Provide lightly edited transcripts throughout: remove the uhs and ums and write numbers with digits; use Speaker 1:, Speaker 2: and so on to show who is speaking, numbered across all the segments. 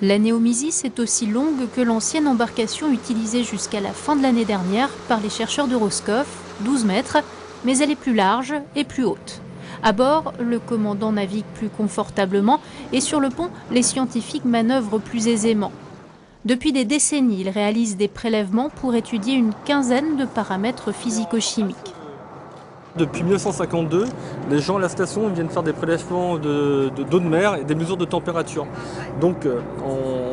Speaker 1: La Néomisis est aussi longue que l'ancienne embarcation utilisée jusqu'à la fin de l'année dernière par les chercheurs de Roscoff, 12 mètres, mais elle est plus large et plus haute. À bord, le commandant navigue plus confortablement et sur le pont, les scientifiques manœuvrent plus aisément. Depuis des décennies, ils réalisent des prélèvements pour étudier une quinzaine de paramètres physico-chimiques.
Speaker 2: Depuis 1952, les gens à la station viennent faire des prélèvements d'eau de mer et des mesures de température. Donc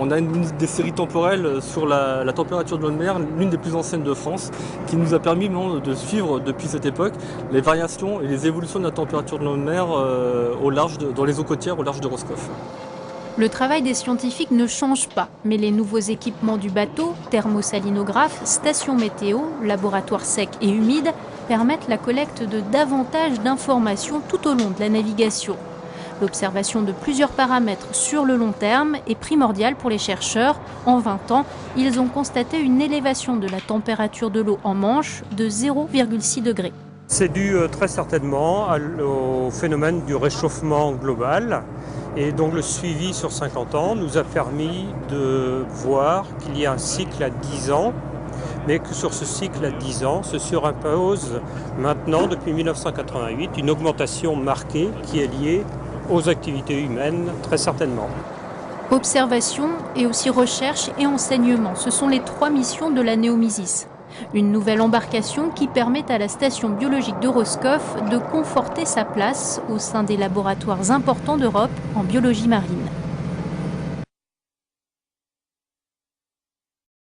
Speaker 2: on a des séries temporelles sur la température de l'eau de mer, l'une des plus anciennes de France, qui nous a permis de suivre depuis cette époque les variations et les évolutions de la température de l'eau de mer dans les eaux côtières au large de Roscoff.
Speaker 1: Le travail des scientifiques ne change pas, mais les nouveaux équipements du bateau, thermosalinographe, station météo, laboratoire sec et humide, permettent la collecte de davantage d'informations tout au long de la navigation. L'observation de plusieurs paramètres sur le long terme est primordiale pour les chercheurs. En 20 ans, ils ont constaté une élévation de la température de l'eau en Manche de 0,6 degrés.
Speaker 3: C'est dû très certainement au phénomène du réchauffement global. Et donc le suivi sur 50 ans nous a permis de voir qu'il y a un cycle à 10 ans, mais que sur ce cycle à 10 ans se surimpose maintenant, depuis 1988, une augmentation marquée qui est liée aux activités humaines, très certainement.
Speaker 1: Observation et aussi recherche et enseignement, ce sont les 3 missions de la Néomisis. Une nouvelle embarcation qui permet à la station biologique de Roscoff de conforter sa place au sein des laboratoires importants d'Europe en biologie marine.